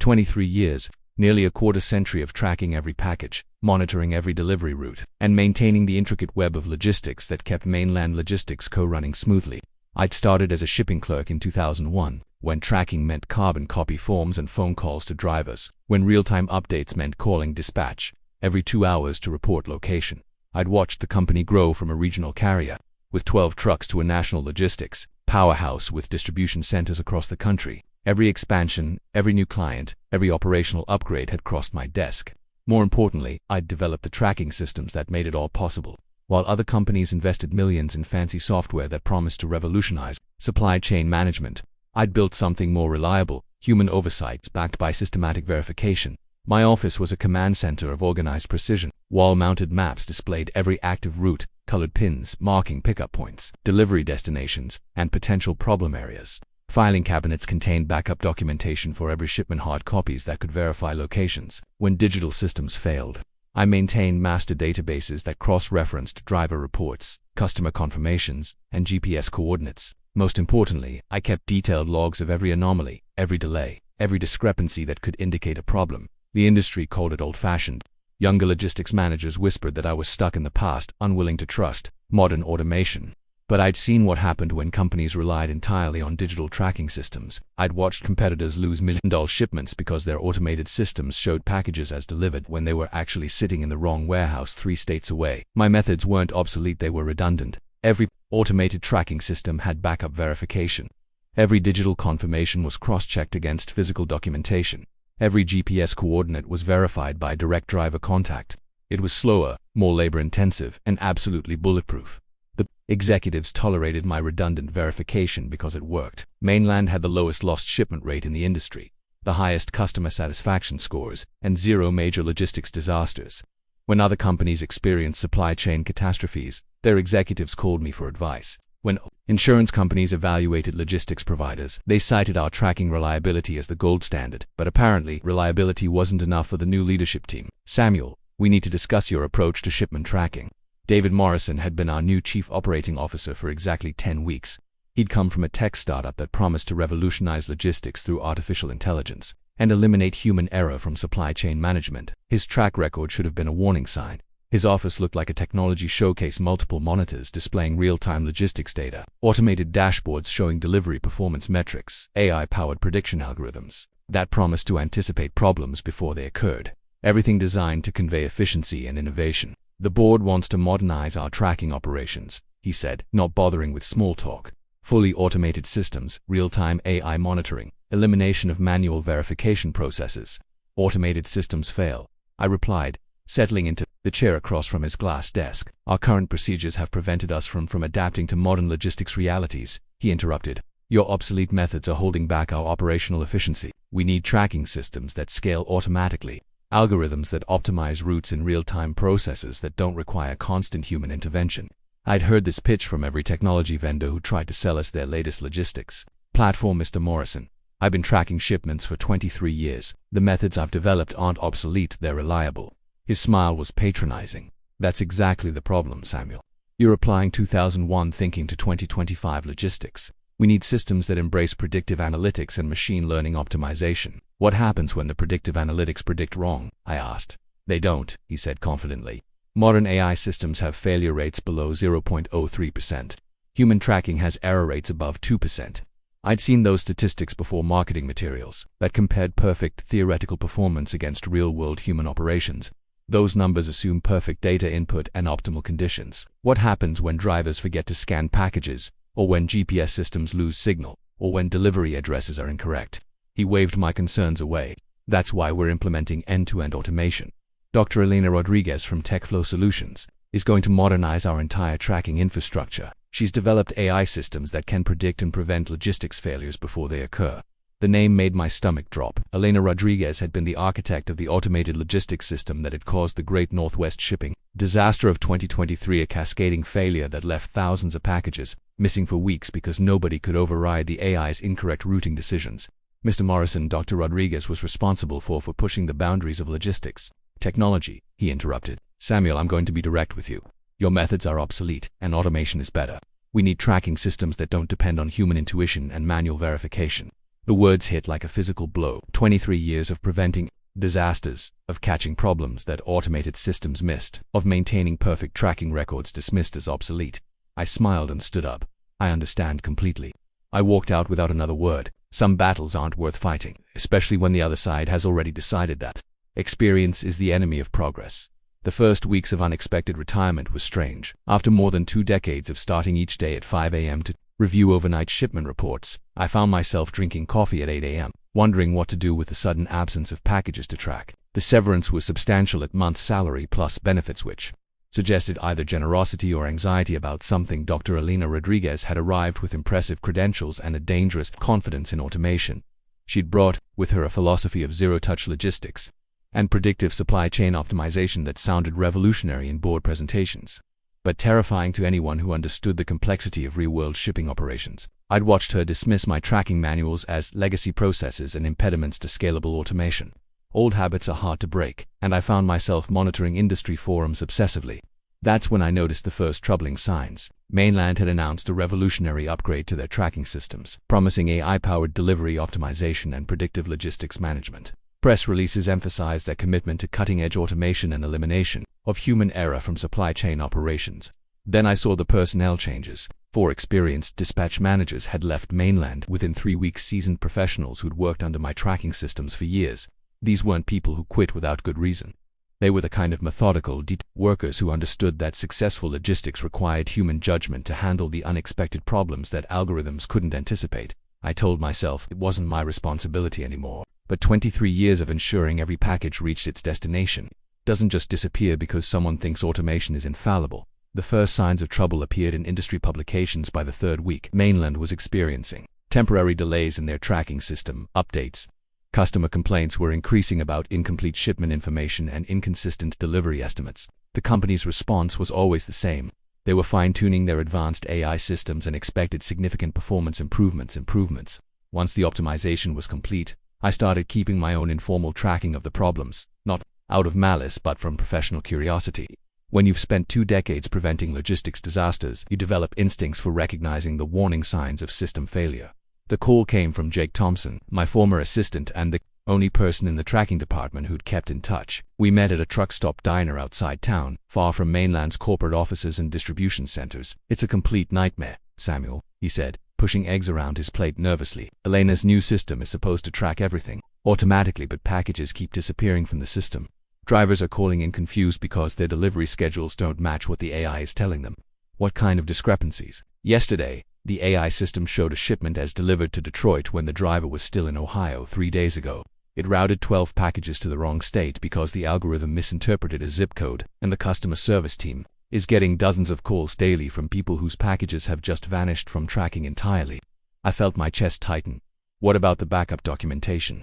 23 years, nearly a quarter century of tracking every package, monitoring every delivery route, and maintaining the intricate web of logistics that kept mainland logistics co-running smoothly. I'd started as a shipping clerk in 2001, when tracking meant carbon copy forms and phone calls to drivers, when real-time updates meant calling dispatch every 2 hours to report location. I'd watched the company grow from a regional carrier with 12 trucks to a national logistics powerhouse with distribution centers across the country. Every expansion, every new client, every operational upgrade had crossed my desk. More importantly, I'd developed the tracking systems that made it all possible. While other companies invested millions in fancy software that promised to revolutionize supply chain management, I'd built something more reliable, human oversight backed by systematic verification. My office was a command center of organized precision. Wall-mounted maps displayed every active route, colored pins marking pickup points, delivery destinations, and potential problem areas. Filing cabinets contained backup documentation for every shipment, hard copies that could verify locations when digital systems failed. I maintained master databases that cross-referenced driver reports, customer confirmations, and GPS coordinates. Most importantly, I kept detailed logs of every anomaly, every delay, every discrepancy that could indicate a problem. The industry called it old-fashioned. Younger logistics managers whispered that I was stuck in the past, unwilling to trust modern automation. But I'd seen what happened when companies relied entirely on digital tracking systems. I'd watched competitors lose million-dollar shipments because their automated systems showed packages as delivered when they were actually sitting in the wrong warehouse 3 states away. My methods weren't obsolete, they were redundant. Every automated tracking system had backup verification. Every digital confirmation was cross-checked against physical documentation. Every GPS coordinate was verified by direct driver contact. It was slower, more labor-intensive, and absolutely bulletproof. The executives tolerated my redundant verification because it worked. Mainland had the lowest lost shipment rate in the industry, the highest customer satisfaction scores, and 0 major logistics disasters. When other companies experienced supply chain catastrophes, their executives called me for advice. When insurance companies evaluated logistics providers, they cited our tracking reliability as the gold standard. But apparently, reliability wasn't enough for the new leadership team. "Samuel, we need to discuss your approach to shipment tracking." David Morrison had been our new chief operating officer for exactly 10 weeks. He'd come from a tech startup that promised to revolutionize logistics through artificial intelligence and eliminate human error from supply chain management. His track record should have been a warning sign. His office looked like a technology showcase, multiple monitors displaying real-time logistics data, automated dashboards showing delivery performance metrics, AI-powered prediction algorithms that promised to anticipate problems before they occurred. Everything designed to convey efficiency and innovation. "The board wants to modernize our tracking operations," he said, not bothering with small talk. "Fully automated systems, real-time AI monitoring, elimination of manual verification processes. Automated systems fail," I replied, settling into the chair across from his glass desk. "Our current procedures have prevented us from adapting to modern logistics realities," he interrupted. "Your obsolete methods are holding back our operational efficiency. We need tracking systems that scale automatically, algorithms that optimize routes in real-time, processes that don't require constant human intervention." I'd heard this pitch from every technology vendor who tried to sell us their latest logistics platform. "Mr. Morrison, I've been tracking shipments for 23 years. The methods I've developed aren't obsolete, they're reliable." His smile was patronizing. "That's exactly the problem, Samuel. You're applying 2001 thinking to 2025 logistics. We need systems that embrace predictive analytics and machine learning optimization." "What happens when the predictive analytics predict wrong?" I asked. "They don't," he said confidently. "Modern AI systems have failure rates below 0.03%. Human tracking has error rates above 2%. I'd seen those statistics before, marketing materials that compared perfect theoretical performance against real-world human operations. Those numbers assume perfect data input and optimal conditions. What happens when drivers forget to scan packages, or when GPS systems lose signal, or when delivery addresses are incorrect?" He waved my concerns away. "That's why we're implementing end-to-end automation. Dr. Elena Rodriguez from TechFlow Solutions is going to modernize our entire tracking infrastructure. She's developed AI systems that can predict and prevent logistics failures before they occur." The name made my stomach drop. Elena Rodriguez had been the architect of the automated logistics system that had caused the Great Northwest Shipping disaster of 2023, a cascading failure that left thousands of packages missing for weeks because nobody could override the AI's incorrect routing decisions. "Mr. Morrison, Dr. Rodriguez was responsible for pushing the boundaries of logistics technology," he interrupted. "Samuel, I'm going to be direct with you. Your methods are obsolete, and automation is better. We need tracking systems that don't depend on human intuition and manual verification. The words hit like a physical blow. 23 years of preventing disasters, of catching problems that automated systems missed, of maintaining perfect tracking records dismissed as obsolete. I smiled and stood up. I understand completely. I walked out without another word. Some battles aren't worth fighting, especially when the other side has already decided that. Experience is the enemy of progress. The first weeks of unexpected retirement was strange. After more than 2 decades of starting each day at 5 a.m. to review overnight shipment reports, I found myself drinking coffee at 8 a.m., wondering what to do with the sudden absence of packages to track. The severance was substantial at month's salary plus benefits, which suggested either generosity or anxiety about something. Dr. Elena Rodriguez had arrived with impressive credentials and a dangerous confidence in automation. She'd brought with her a philosophy of zero-touch logistics and predictive supply chain optimization that sounded revolutionary in board presentations, but terrifying to anyone who understood the complexity of real-world shipping operations. I'd watched her dismiss my tracking manuals as legacy processes and impediments to scalable automation. Old habits are hard to break, and I found myself monitoring industry forums obsessively. That's when I noticed the first troubling signs. Mainland had announced a revolutionary upgrade to their tracking systems, promising AI-powered delivery optimization and predictive logistics management. Press releases emphasized their commitment to cutting-edge automation and elimination of human error from supply chain operations. Then I saw the personnel changes. 4 experienced dispatch managers had left Mainland within 3 weeks, seasoned professionals who'd worked under my tracking systems for years. These weren't people who quit without good reason. They were the kind of methodical, workers who understood that successful logistics required human judgment to handle the unexpected problems that algorithms couldn't anticipate. I told myself it wasn't my responsibility anymore. But 23 years of ensuring every package reached its destination doesn't just disappear because someone thinks automation is infallible. The first signs of trouble appeared in industry publications by the 3rd week. Mainland was experiencing temporary delays in their tracking system updates. Customer complaints were increasing about incomplete shipment information and inconsistent delivery estimates. The company's response was always the same. They were fine-tuning their advanced AI systems and expected significant performance improvements. Once the optimization was complete, I started keeping my own informal tracking of the problems, not out of malice but from professional curiosity. When you've spent 2 decades preventing logistics disasters, you develop instincts for recognizing the warning signs of system failure. The call came from Jake Thompson, my former assistant and the only person in the tracking department who'd kept in touch. We met at a truck stop diner outside town, far from Mainland's corporate offices and distribution centers. "It's a complete nightmare, Samuel," he said, pushing eggs around his plate nervously. "Elena's new system is supposed to track everything automatically, but packages keep disappearing from the system. Drivers are calling in confused because their delivery schedules don't match what the AI is telling them." "What kind of discrepancies?" "Yesterday, the AI system showed a shipment as delivered to Detroit when the driver was still in Ohio 3 days ago. It routed 12 packages to the wrong state because the algorithm misinterpreted a zip code, and the customer service team is getting dozens of calls daily from people whose packages have just vanished from tracking entirely." I felt my chest tighten. "What about the backup documentation?"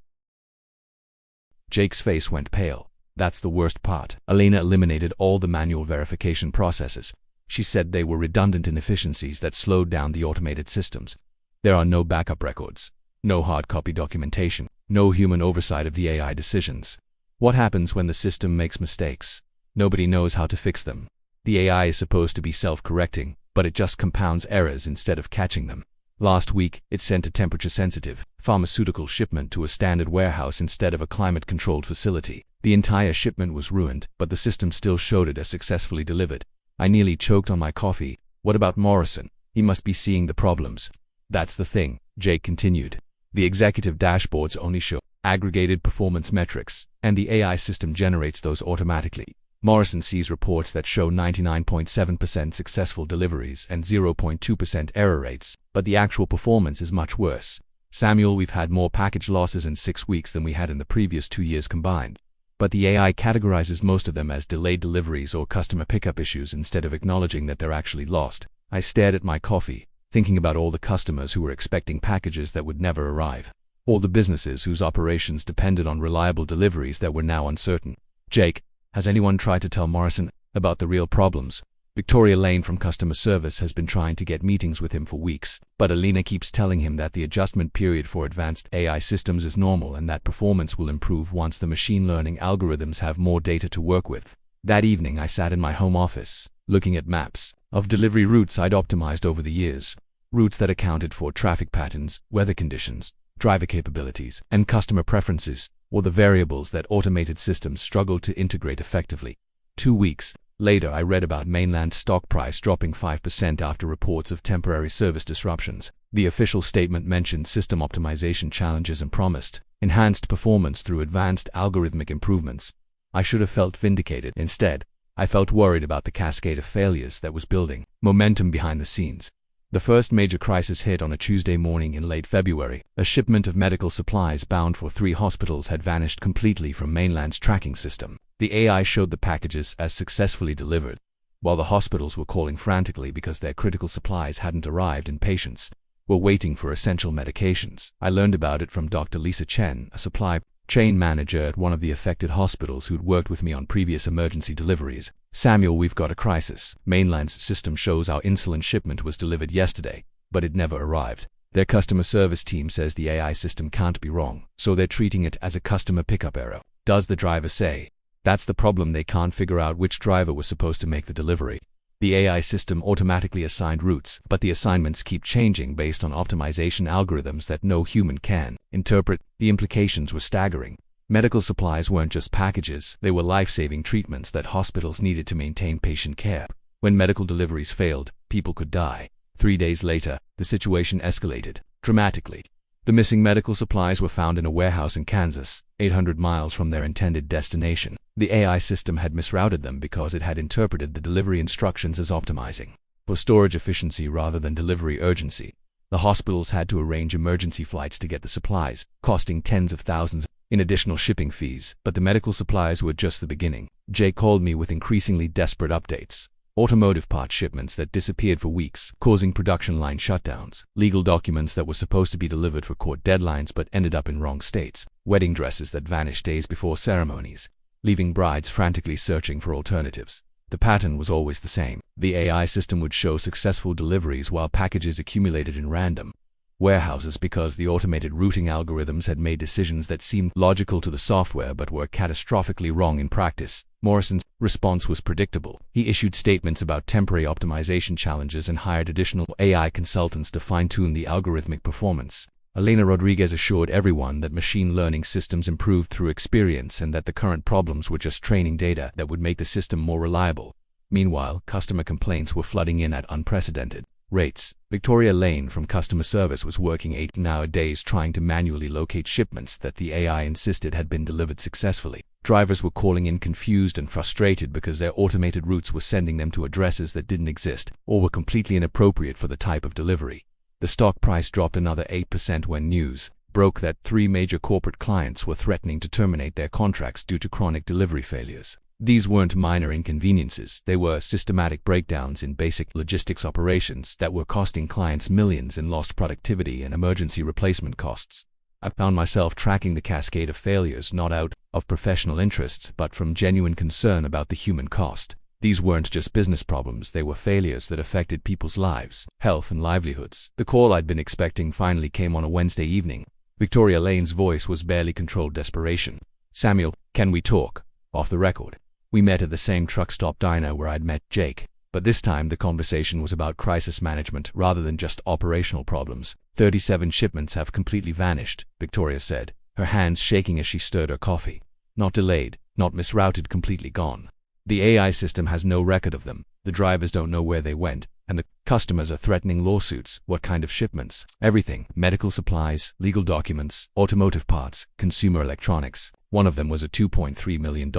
Jake's face went pale. "That's the worst part. Elena eliminated all the manual verification processes. She said they were redundant inefficiencies that slowed down the automated systems. There are no backup records, no hard copy documentation, no human oversight of the AI decisions. What happens when the system makes mistakes? Nobody knows how to fix them. The AI is supposed to be self-correcting, but it just compounds errors instead of catching them. Last week, it sent a temperature-sensitive pharmaceutical shipment to a standard warehouse instead of a climate-controlled facility. The entire shipment was ruined, but the system still showed it as successfully delivered. I nearly choked on my coffee. "What about Morrison? He must be seeing the problems." "That's the thing," Jake continued. "The executive dashboards only show aggregated performance metrics, and the AI system generates those automatically. Morrison sees reports that show 99.7% successful deliveries and 0.2% error rates, but the actual performance is much worse. Samuel, we've had more package losses in 6 weeks than we had in the previous 2 years combined. But the AI categorizes most of them as delayed deliveries or customer pickup issues instead of acknowledging that they're actually lost." I stared at my coffee, thinking about all the customers who were expecting packages that would never arrive. All the businesses whose operations depended on reliable deliveries that were now uncertain. "Jake, has anyone tried to tell Morrison about the real problems?" Victoria Lane from customer service has been trying to get meetings with him for weeks, but Elena keeps telling him that the adjustment period for advanced AI systems is normal and that performance will improve once the machine learning algorithms have more data to work with. That evening I sat in my home office, looking at maps of delivery routes I'd optimized over the years. Routes that accounted for traffic patterns, weather conditions, driver capabilities, and customer preferences, or the variables that automated systems struggled to integrate effectively. 2 weeks later, I read about mainland stock price dropping 5% after reports of temporary service disruptions. The official statement mentioned system optimization challenges and promised enhanced performance through advanced algorithmic improvements. I should have felt vindicated. Instead, I felt worried about the cascade of failures that was building momentum behind the scenes. The first major crisis hit on a Tuesday morning in late February. A shipment of medical supplies bound for 3 hospitals had vanished completely from mainland's tracking system. The AI showed the packages as successfully delivered, while the hospitals were calling frantically because their critical supplies hadn't arrived and patients were waiting for essential medications. I learned about it from Dr. Lisa Chen, a supply chain manager at one of the affected hospitals who'd worked with me on previous emergency deliveries. "Samuel, we've got a crisis. Mainland's system shows our insulin shipment was delivered yesterday, but it never arrived. Their customer service team says the AI system can't be wrong, so they're treating it as a customer pickup error. Does the driver say? That's the problem, they can't figure out which driver was supposed to make the delivery. The AI system automatically assigned routes, but the assignments keep changing based on optimization algorithms that no human can interpret." The implications were staggering. Medical supplies weren't just packages, they were life-saving treatments that hospitals needed to maintain patient care. When medical deliveries failed, people could die. 3 days later, the situation escalated dramatically. The missing medical supplies were found in a warehouse in Kansas, 800 miles from their intended destination. The AI system had misrouted them because it had interpreted the delivery instructions as optimizing for storage efficiency rather than delivery urgency. The hospitals had to arrange emergency flights to get the supplies, costing tens of thousands in additional shipping fees. But the medical supplies were just the beginning. Jay called me with increasingly desperate updates. Automotive part shipments that disappeared for weeks, causing production line shutdowns. Legal documents that were supposed to be delivered for court deadlines but ended up in wrong states. Wedding dresses that vanished days before ceremonies, leaving brides frantically searching for alternatives. The pattern was always the same. The AI system would show successful deliveries while packages accumulated in random warehouses because the automated routing algorithms had made decisions that seemed logical to the software but were catastrophically wrong in practice. Morrison's response was predictable. He issued statements about temporary optimization challenges and hired additional AI consultants to fine-tune the algorithmic performance. Elena Rodriguez assured everyone that machine learning systems improved through experience and that the current problems were just training data that would make the system more reliable. Meanwhile, customer complaints were flooding in at unprecedented rates. Victoria Lane from customer service was working 8-hour days trying to manually locate shipments that the AI insisted had been delivered successfully. Drivers were calling in confused and frustrated because their automated routes were sending them to addresses that didn't exist or were completely inappropriate for the type of delivery. The stock price dropped another 8% when news broke that 3 major corporate clients were threatening to terminate their contracts due to chronic delivery failures. These weren't minor inconveniences, they were systematic breakdowns in basic logistics operations that were costing clients millions in lost productivity and emergency replacement costs. I found myself tracking the cascade of failures not out of professional interests but from genuine concern about the human cost. These weren't just business problems, they were failures that affected people's lives, health, and livelihoods. The call I'd been expecting finally came on a Wednesday evening. Victoria Lane's voice was barely controlled desperation. "Samuel, can we talk? Off the record." We met at the same truck stop diner where I'd met Jake, but this time the conversation was about crisis management rather than just operational problems. 37 shipments have completely vanished, Victoria said, her hands shaking as she stirred her coffee. Not delayed, not misrouted, completely gone. The AI system has no record of them, the drivers don't know where they went, and the customers are threatening lawsuits. What kind of shipments? Everything. Medical supplies, legal documents, automotive parts, consumer electronics. One of them was a $2.3 million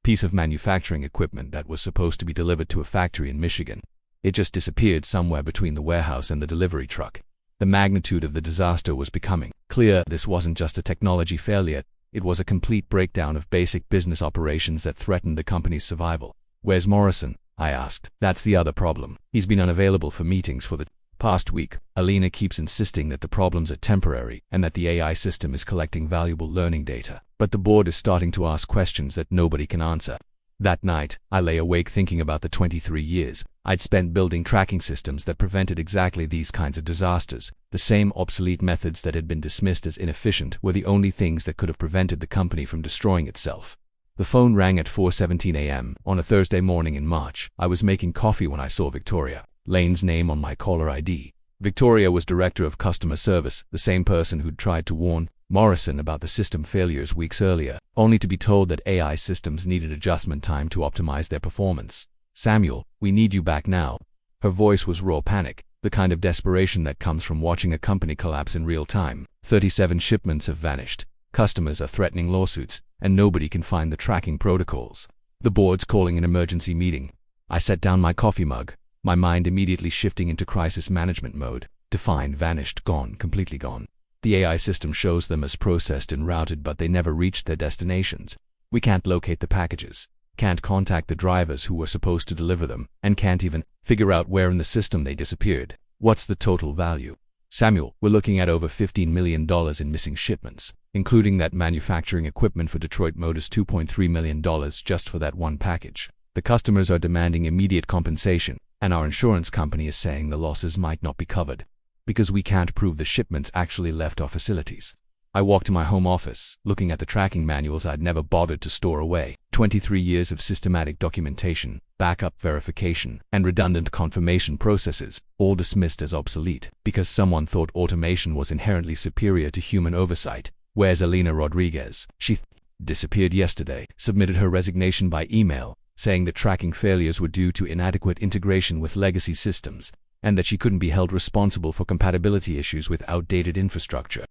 piece of manufacturing equipment that was supposed to be delivered to a factory in Michigan. It just disappeared somewhere between the warehouse and the delivery truck. The magnitude of the disaster was becoming clear. This wasn't just a technology failure, it was a complete breakdown of basic business operations that threatened the company's survival. "Where's Morrison?" I asked. "That's the other problem. He's been unavailable for meetings for the past week. Alina keeps insisting that the problems are temporary and that the AI system is collecting valuable learning data. But the board is starting to ask questions that nobody can answer." That night, I lay awake thinking about the 23 years I'd spent building tracking systems that prevented exactly these kinds of disasters. The same obsolete methods that had been dismissed as inefficient were the only things that could have prevented the company from destroying itself. The phone rang at 4:17 a.m. on a Thursday morning in March. I was making coffee when I saw Victoria Lane's name on my caller ID. Victoria was director of customer service, the same person who'd tried to warn Morrison about the system failures weeks earlier, only to be told that AI systems needed adjustment time to optimize their performance. "Samuel, we need you back now." Her voice was raw panic, the kind of desperation that comes from watching a company collapse in real time. 37 shipments have vanished, customers are threatening lawsuits, and nobody can find the tracking protocols. The board's calling an emergency meeting. I set down my coffee mug, my mind immediately shifting into crisis management mode. Defined, vanished, gone, completely gone. The AI system shows them as processed and routed, but they never reached their destinations. We can't locate the packages, can't contact the drivers who were supposed to deliver them, and can't even figure out where in the system they disappeared. What's the total value? Samuel, we're looking at over $15 million in missing shipments, including that manufacturing equipment for Detroit Motors, $2.3 million just for that one package. The customers are demanding immediate compensation, and our insurance company is saying the losses might not be covered, because we can't prove the shipments actually left our facilities. I walked to my home office, looking at the tracking manuals I'd never bothered to store away. 23 years of systematic documentation, backup verification, and redundant confirmation processes, all dismissed as obsolete, because someone thought automation was inherently superior to human oversight. Where's Alina Rodriguez? She disappeared yesterday, submitted her resignation by email, saying that tracking failures were due to inadequate integration with legacy systems, and that she couldn't be held responsible for compatibility issues with outdated infrastructure.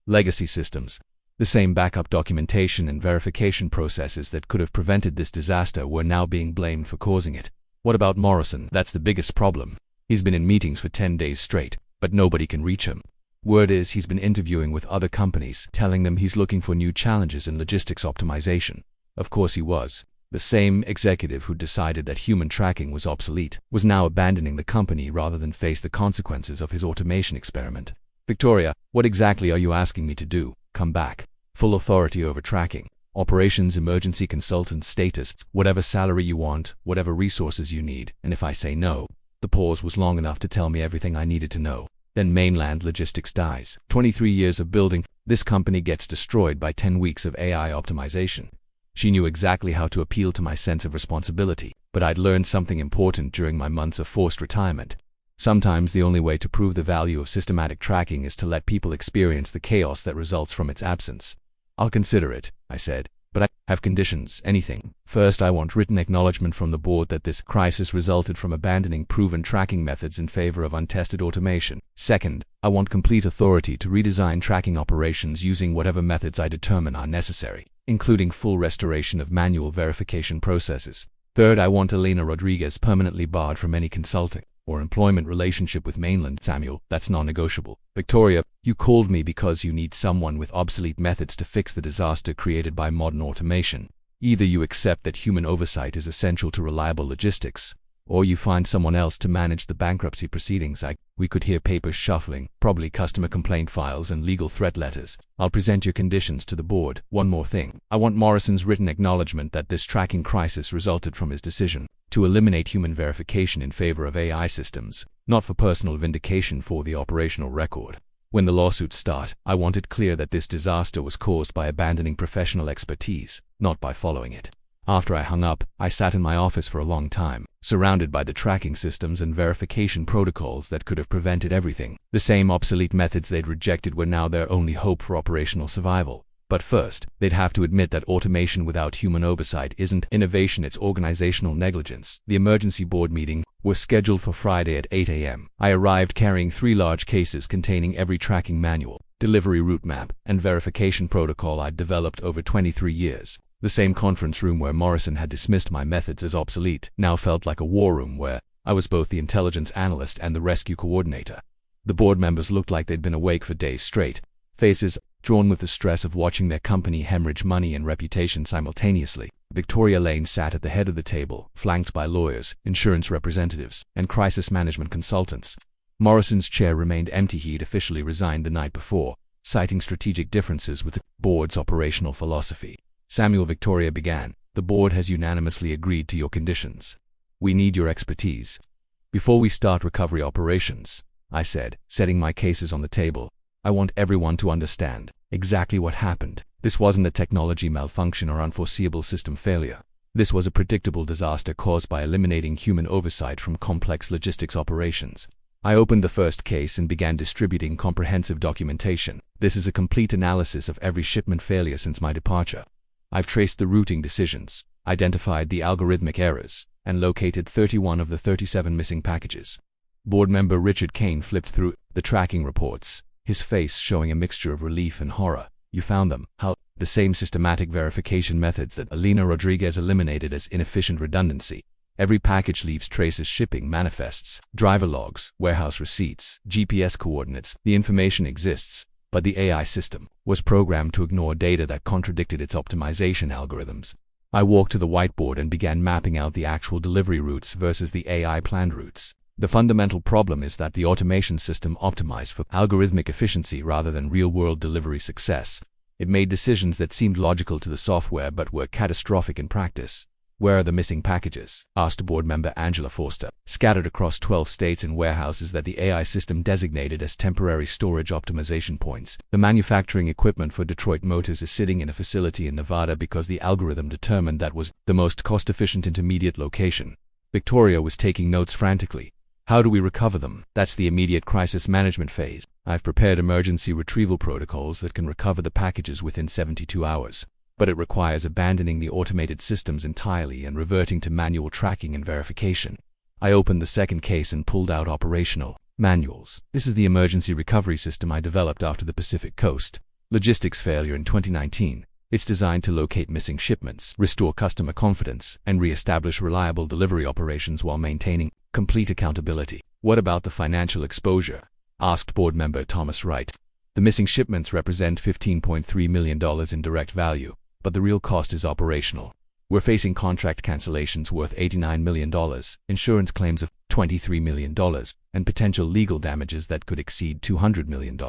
Legacy systems. The same backup documentation and verification processes that could have prevented this disaster were now being blamed for causing it. What about Morrison? That's the biggest problem. He's been in meetings for 10 days straight, but nobody can reach him. Word is he's been interviewing with other companies, telling them he's looking for new challenges in logistics optimization. Of course he was. The same executive who decided that human tracking was obsolete was now abandoning the company rather than face the consequences of his automation experiment. "Victoria, what exactly are you asking me to do? Come back. Full authority over tracking, operations, emergency consultant status, whatever salary you want, whatever resources you need, and if I say no." The pause was long enough to tell me everything I needed to know. Then mainland logistics dies. 23 years of building this company gets destroyed by 10 weeks of AI optimization. She knew exactly how to appeal to my sense of responsibility, but I'd learned something important during my months of forced retirement. Sometimes the only way to prove the value of systematic tracking is to let people experience the chaos that results from its absence. "I'll consider it," I said, "but I have conditions." "Anything. First, I want written acknowledgement from the board that this crisis resulted from abandoning proven tracking methods in favor of untested automation. Second, I want complete authority to redesign tracking operations using whatever methods I determine are necessary, including full restoration of manual verification processes. Third, I want Alina Rodriguez permanently barred from any consulting or employment relationship with mainland. "Samuel, that's non-negotiable." "Victoria, you called me because you need someone with obsolete methods to fix the disaster created by modern automation. Either you accept that human oversight is essential to reliable logistics, or you find someone else to manage the bankruptcy proceedings." We could hear papers shuffling, probably customer complaint files and legal threat letters. "I'll present your conditions to the board. One more thing. I want Morrison's written acknowledgement that this tracking crisis resulted from his decision to eliminate human verification in favor of AI systems, not for personal vindication for the operational record. When the lawsuits start, I want it clear that this disaster was caused by abandoning professional expertise, not by following it." After I hung up, I sat in my office for a long time, surrounded by the tracking systems and verification protocols that could have prevented everything. The same obsolete methods they'd rejected were now their only hope for operational survival. But first, they'd have to admit that automation without human oversight isn't innovation, it's organizational negligence. The emergency board meeting was scheduled for Friday at 8 a.m. I arrived carrying 3 large cases containing every tracking manual, delivery route map, and verification protocol I'd developed over 23 years. The same conference room where Morrison had dismissed my methods as obsolete now felt like a war room where I was both the intelligence analyst and the rescue coordinator. The board members looked like they'd been awake for days straight, faces drawn with the stress of watching their company hemorrhage money and reputation simultaneously. Victoria Lane sat at the head of the table, flanked by lawyers, insurance representatives, and crisis management consultants. Morrison's chair remained empty. He'd officially resigned the night before, citing strategic differences with the board's operational philosophy. "Samuel," Victoria began, "the board has unanimously agreed to your conditions. We need your expertise. Before we start recovery operations," I said, setting my cases on the table, "I want everyone to understand exactly what happened. This wasn't a technology malfunction or unforeseeable system failure. This was a predictable disaster caused by eliminating human oversight from complex logistics operations. I opened the first case and began distributing comprehensive documentation. This is a complete analysis of every shipment failure since my departure. I've traced the routing decisions, identified the algorithmic errors, and located 31 of the 37 missing packages. Board member Richard Kane flipped through the tracking reports, his face showing a mixture of relief and horror. You found them. How? The same systematic verification methods that Alina Rodriguez eliminated as inefficient redundancy. Every package leaves traces: shipping manifests, driver logs, warehouse receipts, GPS coordinates. The information exists, but the AI system was programmed to ignore data that contradicted its optimization algorithms. I walked to the whiteboard and began mapping out the actual delivery routes versus the AI planned routes. The fundamental problem is that the automation system optimized for algorithmic efficiency rather than real-world delivery success. It made decisions that seemed logical to the software but were catastrophic in practice. Where are the missing packages? Asked board member Angela Forster. Scattered across 12 states in warehouses that the AI system designated as temporary storage optimization points. The manufacturing equipment for Detroit Motors is sitting in a facility in Nevada because the algorithm determined that was the most cost-efficient intermediate location. Victoria was taking notes frantically. How do we recover them? That's the immediate crisis management phase. I've prepared emergency retrieval protocols that can recover the packages within 72 hours. But it requires abandoning the automated systems entirely and reverting to manual tracking and verification. I opened the second case and pulled out operational manuals. This is the emergency recovery system I developed after the Pacific Coast logistics failure in 2019. It's designed to locate missing shipments, restore customer confidence, and re-establish reliable delivery operations while maintaining complete accountability. What about the financial exposure? Asked board member Thomas Wright. The missing shipments represent $15.3 million in direct value, but the real cost is operational. We're facing contract cancellations worth $89 million, insurance claims of $23 million, and potential legal damages that could exceed $200 million.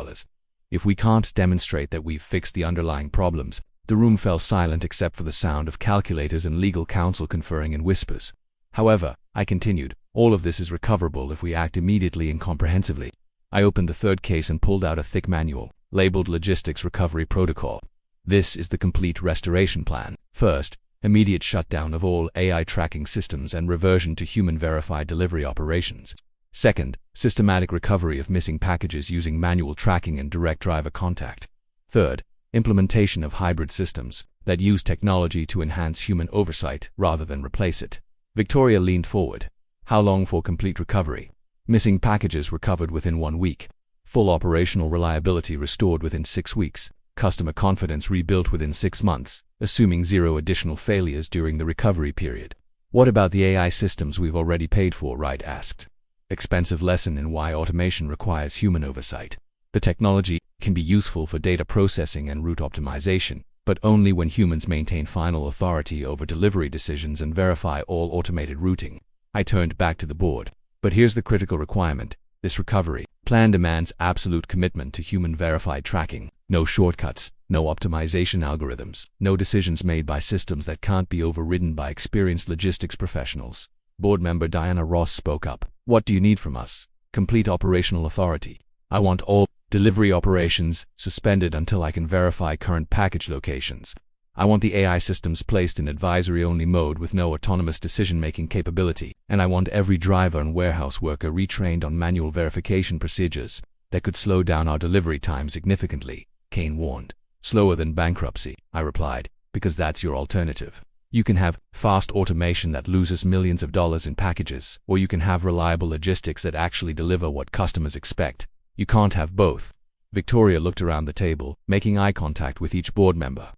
If we can't demonstrate that we've fixed the underlying problems, the room fell silent except for the sound of calculators and legal counsel conferring in whispers. However, I continued, all of this is recoverable if we act immediately and comprehensively. I opened the third case and pulled out a thick manual, labeled Logistics Recovery Protocol. This is the complete restoration plan. First, immediate shutdown of all AI tracking systems and reversion to human-verified delivery operations. Second, systematic recovery of missing packages using manual tracking and direct driver contact. Third, implementation of hybrid systems that use technology to enhance human oversight rather than replace it. Victoria leaned forward. How long for complete recovery? Missing packages recovered within 1 week. Full operational reliability restored within 6 weeks. Customer confidence rebuilt within 6 months, assuming 0 additional failures during the recovery period. What about the AI systems we've already paid for? Wright asked. Expensive lesson in why automation requires human oversight. The technology can be useful for data processing and route optimization, but only when humans maintain final authority over delivery decisions and verify all automated routing. I turned back to the board. But here's the critical requirement. This recovery plan demands absolute commitment to human-verified tracking. No shortcuts, no optimization algorithms, no decisions made by systems that can't be overridden by experienced logistics professionals. Board member Diana Ross spoke up. What do you need from us? Complete operational authority. I want all delivery operations suspended until I can verify current package locations. I want the AI systems placed in advisory-only mode with no autonomous decision-making capability, and I want every driver and warehouse worker retrained on manual verification procedures that could slow down our delivery time significantly, Kane warned. Slower than bankruptcy, I replied, because that's your alternative. You can have fast automation that loses millions of dollars in packages, or you can have reliable logistics that actually deliver what customers expect. You can't have both. Victoria looked around the table, making eye contact with each board member.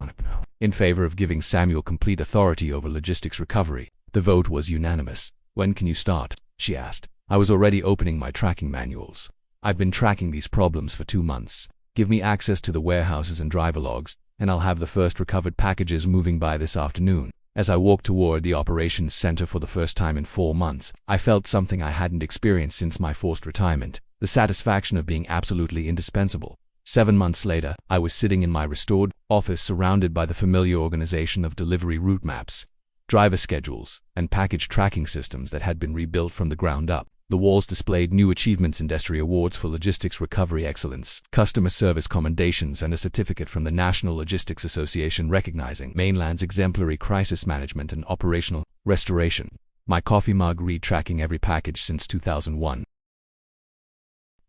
In favor of giving Samuel complete authority over logistics recovery, the vote was unanimous. When can you start? She asked. I was already opening my tracking manuals. I've been tracking these problems for 2 months. Give me access to the warehouses and driver logs, and I'll have the first recovered packages moving by this afternoon. As I walked toward the operations center for the first time in 4 months, I felt something I hadn't experienced since my forced retirement. The satisfaction of being absolutely indispensable. 7 months later, I was sitting in my restored office surrounded by the familiar organization of delivery route maps, driver schedules, and package tracking systems that had been rebuilt from the ground up. The walls displayed new achievements industry awards for logistics recovery excellence, customer service commendations, and a certificate from the National Logistics Association recognizing Mainland's exemplary crisis management and operational restoration. My coffee mug read tracking every package since 2001.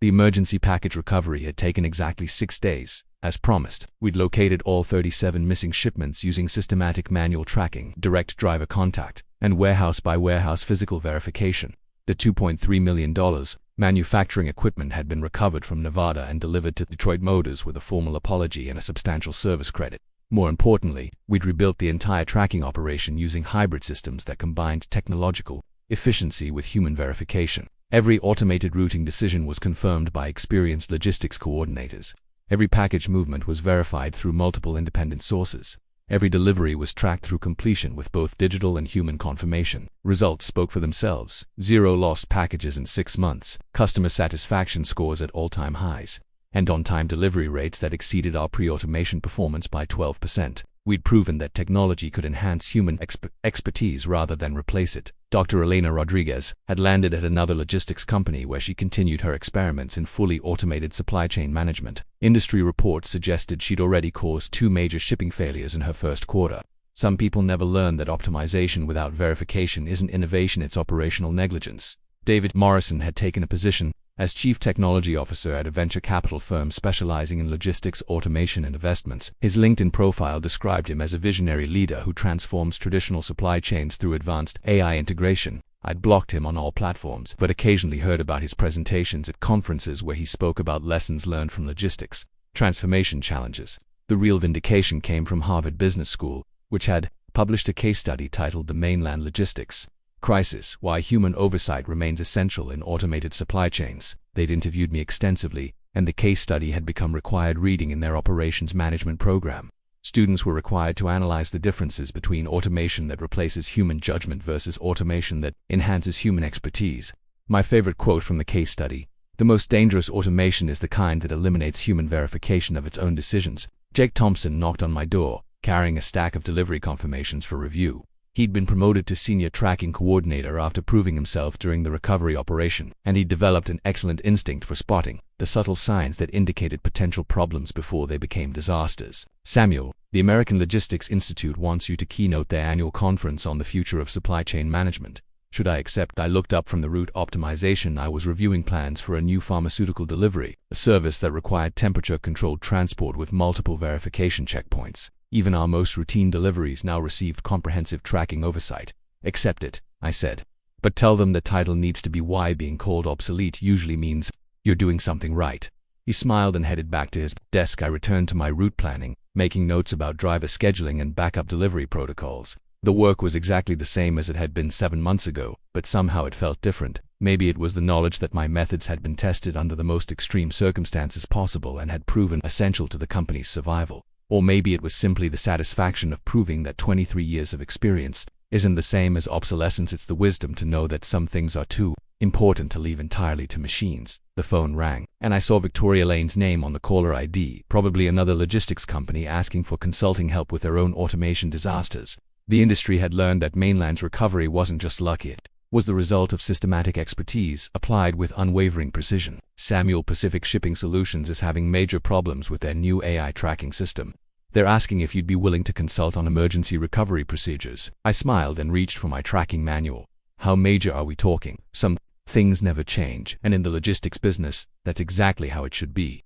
The emergency package recovery had taken exactly 6 days. As promised, we'd located all 37 missing shipments using systematic manual tracking, direct driver contact, and warehouse-by-warehouse physical verification. The $2.3 million manufacturing equipment had been recovered from Nevada and delivered to Detroit Motors with a formal apology and a substantial service credit. More importantly, we'd rebuilt the entire tracking operation using hybrid systems that combined technological efficiency with human verification. Every automated routing decision was confirmed by experienced logistics coordinators. Every package movement was verified through multiple independent sources. Every delivery was tracked through completion with both digital and human confirmation. Results spoke for themselves. 0 lost packages in 6 months, customer satisfaction scores at all-time highs, and on-time delivery rates that exceeded our pre-automation performance by 12%. We'd proven that technology could enhance human expertise rather than replace it. Dr. Elena Rodriguez had landed at another logistics company where she continued her experiments in fully automated supply chain management. Industry reports suggested she'd already caused 2 major shipping failures in her first quarter. Some people never learn that optimization without verification isn't innovation, it's operational negligence. David Morrison had taken a position as Chief Technology Officer at a venture capital firm specializing in logistics, automation, and investments. His LinkedIn profile described him as a visionary leader who transforms traditional supply chains through advanced AI integration. I'd blocked him on all platforms, but occasionally heard about his presentations at conferences where he spoke about lessons learned from logistics transformation challenges. The real vindication came from Harvard Business School, which had published a case study titled The Mainland Logistics Crisis: Why Human Oversight Remains Essential in Automated Supply Chains. They'd interviewed me extensively, and the case study had become required reading in their operations management program. Students were required to analyze the differences between automation that replaces human judgment versus automation that enhances human expertise. My favorite quote from the case study: "The most dangerous automation is the kind that eliminates human verification of its own decisions." Jake Thompson knocked on my door, carrying a stack of delivery confirmations for review. He'd been promoted to senior tracking coordinator after proving himself during the recovery operation, and he'd developed an excellent instinct for spotting the subtle signs that indicated potential problems before they became disasters. "Samuel, the American Logistics Institute wants you to keynote their annual conference on the future of supply chain management. Should I accept?" I looked up from the route optimization. I was reviewing plans for a new pharmaceutical delivery, a service that required temperature-controlled transport with multiple verification checkpoints. Even our most routine deliveries now received comprehensive tracking oversight. "Accept it," I said. "But tell them the title needs to be why being called obsolete usually means you're doing something right." He smiled and headed back to his desk. I returned to my route planning, making notes about driver scheduling and backup delivery protocols. The work was exactly the same as it had been 7 months ago, but somehow it felt different. Maybe it was the knowledge that my methods had been tested under the most extreme circumstances possible and had proven essential to the company's survival. Or maybe it was simply the satisfaction of proving that 23 years of experience isn't the same as obsolescence. It's the wisdom to know that some things are too important to leave entirely to machines. The phone rang, and I saw Victoria Lane's name on the caller ID, probably another logistics company asking for consulting help with their own automation disasters. The industry had learned that Mainland's recovery wasn't just luck, it was the result of systematic expertise applied with unwavering precision. Samuel Pacific Shipping Solutions is having major problems with their new AI tracking system. They're asking if you'd be willing to consult on emergency recovery procedures. I smiled and reached for my tracking manual. How major are we talking? Some things never change, and in the logistics business, that's exactly how it should be.